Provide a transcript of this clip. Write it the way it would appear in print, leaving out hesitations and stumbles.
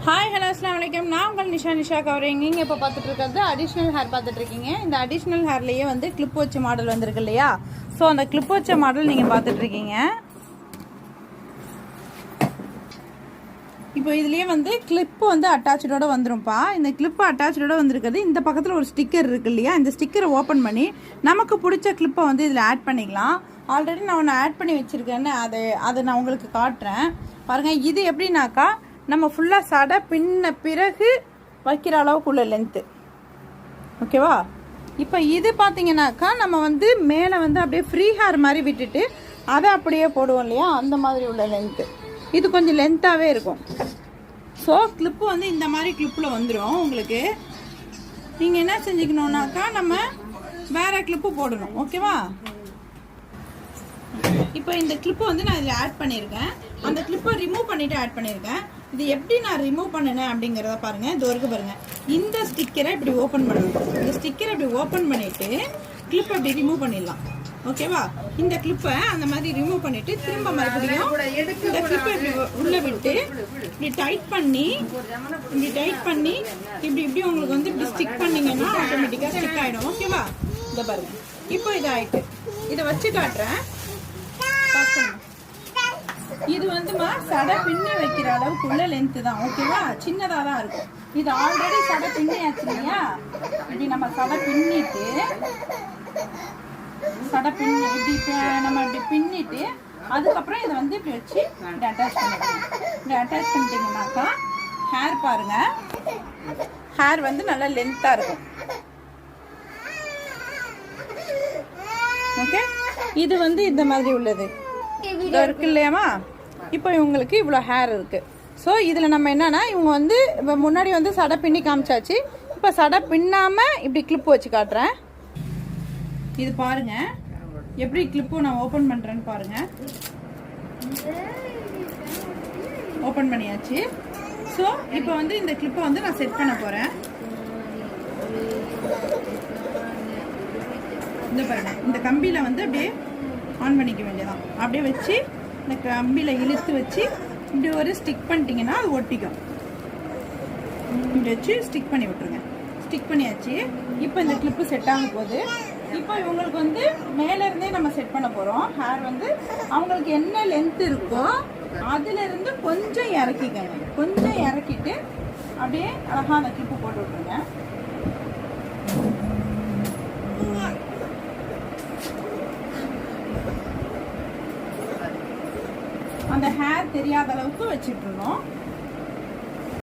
Hi hello அஸ்லாம் வலைக்கம். நான் உங்கள் நிஷா கவரிங். நீங்கள் இப்போ பார்த்துட்டு இருக்கிறது அடிஷ்னல் ஹேர் பார்த்துட்ருக்கீங்க. இந்த அடிஷ்னல் ஹேர்லேயே வந்து கிளிப் வச்ச மாடல் வந்திருக்கு இல்லையா? ஸோ அந்த கிளிப் வச்ச மாடல் நீங்கள் பார்த்துட்ருக்கீங்க. இப்போ இதுலேயே வந்து கிளிப்பு வந்து அட்டாச்சோட வந்துரும்ப்பா. இந்த கிளிப்பு அட்டாச்சோட வந்திருக்கிறது. இந்த பக்கத்தில் ஒரு ஸ்டிக்கர் இருக்குது இல்லையா? இந்த ஸ்டிக்கரை ஓப்பன் பண்ணி நமக்கு பிடிச்ச கிளிப்பை வந்து இதில் ஆட் பண்ணிக்கலாம். ஆல்ரெடி நான் ஒன்று ஆட் பண்ணி வச்சுருக்கேன்னு அதை நான் உங்களுக்கு காட்டுறேன் பாருங்கள். இது எப்படின்னாக்கா நம்ம ஃபுல்லாக சடை பின்ன பிறகு வைக்கிற அளவுக்குள்ள லென்த்து, ஓகேவா? இப்போ இது பார்த்தீங்கன்னாக்கா நம்ம வந்து மேலே வந்து அப்படியே ஃப்ரீ ஹேர் மாதிரி விட்டுட்டு அதை அப்படியே போடுவோம் இல்லையா? அந்த மாதிரி உள்ள லென்த்து. இது கொஞ்சம் லென்த்தாகவே இருக்கும். ஸோ கிளிப்பு வந்து இந்த மாதிரி கிளிப்பில் வந்துடும் உங்களுக்கு. நீங்கள் என்ன செஞ்சுக்கணுன்னாக்கா நம்ம வேறு கிளிப்பு போடணும், ஓகேவா? இப்போ இந்த கிளிப்பை வந்து நான் இதில் ஆட் பண்ணியிருக்கேன். அந்த கிளிப்பை ரிமூவ் பண்ணிவிட்டு ஆட் பண்ணியிருக்கேன். இது எப்படி நான் ரிமூவ் பண்ணினேன் அப்படிங்கிறத பாருங்கள். இது வரைக்கும் பாருங்கள். இந்த ஸ்டிக்கரை இப்படி ஓப்பன் பண்ணணும். இந்த ஸ்டிக்கரை இப்படி ஓப்பன் பண்ணிவிட்டு கிளிப்பை இப்படி ரிமூவ் பண்ணிடலாம், ஓகேவா? இந்த கிளிப்பை அந்த மாதிரி ரிமூவ் பண்ணிவிட்டு திரும்ப மறுபடியும் இந்த கிளிப்பை இப்படி உள்ளே விட்டு இப்படி டைட் பண்ணி இப்படி உங்களுக்கு வந்து இப்படி ஸ்டிக் பண்ணிங்கன்னா ஆட்டோமேட்டிக்காக ஸ்டிக் ஆகிடும், ஓகேவா? இதை பாருங்கள். இப்போ இது ஆகிட்டு இதை வச்சு காட்டுறேன். இது வந்துமா சடை பின்னி வைக்கிற அளவுக்குள்ள லென்த்து தான், ஓகேவா? சின்னதாக தான் இருக்கும். இது ஆல்ரெடி சடை பின்னியாச்சு இல்லையா? இப்படி நம்ம சடை பின்னிட்டு இப்படி நம்ம இப்படி பின்னிட்டு அதுக்கப்புறம் இதை வந்து இப்படி வச்சு இப்படி அட்டாச் பண்ணிடணும். இப்படி அட்டாச் பண்ணிட்டீங்கன்னாக்கா ஹேர் பாருங்க, ஹேர் வந்து நல்லா லென்த்தாக இருக்கும். ஓகே, இது வந்து இந்த மாதிரி உள்ளது இருக்கு இல்லையாமா? இப்போ இவங்களுக்கு இவ்வளோ ஹேர் இருக்குது. ஸோ இதில் நம்ம என்னன்னா இவங்க வந்து இப்போ முன்னாடி வந்து சடை பின்னி காமிச்சாச்சு. இப்போ சடை பின்னாமல் இப்படி கிளிப்பு வச்சு காட்டுறேன். இது பாருங்க எப்படி கிளிப்பு நான் ஓப்பன் பண்ணுறேன்னு பாருங்க. ஓப்பன் பண்ணியாச்சு. ஸோ இப்போ வந்து இந்த கிளிப்பை வந்து நான் செட் பண்ண போகிறேன். இந்த பாருங்க, இந்த கம்பியில் வந்து அப்படியே ஆன் பண்ணிக்க வேண்டியதான். அப்படியே வச்சு இந்த கம்பியில் இழுத்து வச்சு இப்படி ஒரு ஸ்டிக் பண்ணிட்டீங்கன்னா அது ஒட்டிக்கும். இப்படி வச்சு ஸ்டிக் பண்ணி விட்டுருங்க. ஸ்டிக் பண்ணியாச்சு. இப்போ இந்த கிளிப்பு செட் ஆகும் போது இப்போ இவங்களுக்கு வந்து மேலேருந்தே நம்ம செட் பண்ண போகிறோம். ஹேர் வந்து அவங்களுக்கு என்ன லென்த் இருக்கோ அதிலிருந்து கொஞ்சம் இறக்கிக்கங்க. கொஞ்சம் இறக்கிட்டு அப்படியே அழகாக அந்த கிளிப்பு போட்டு விட்டுருங்க. அந்த ஹேர் தெரியாத அளவுக்கு வச்சுட்டுருணும்.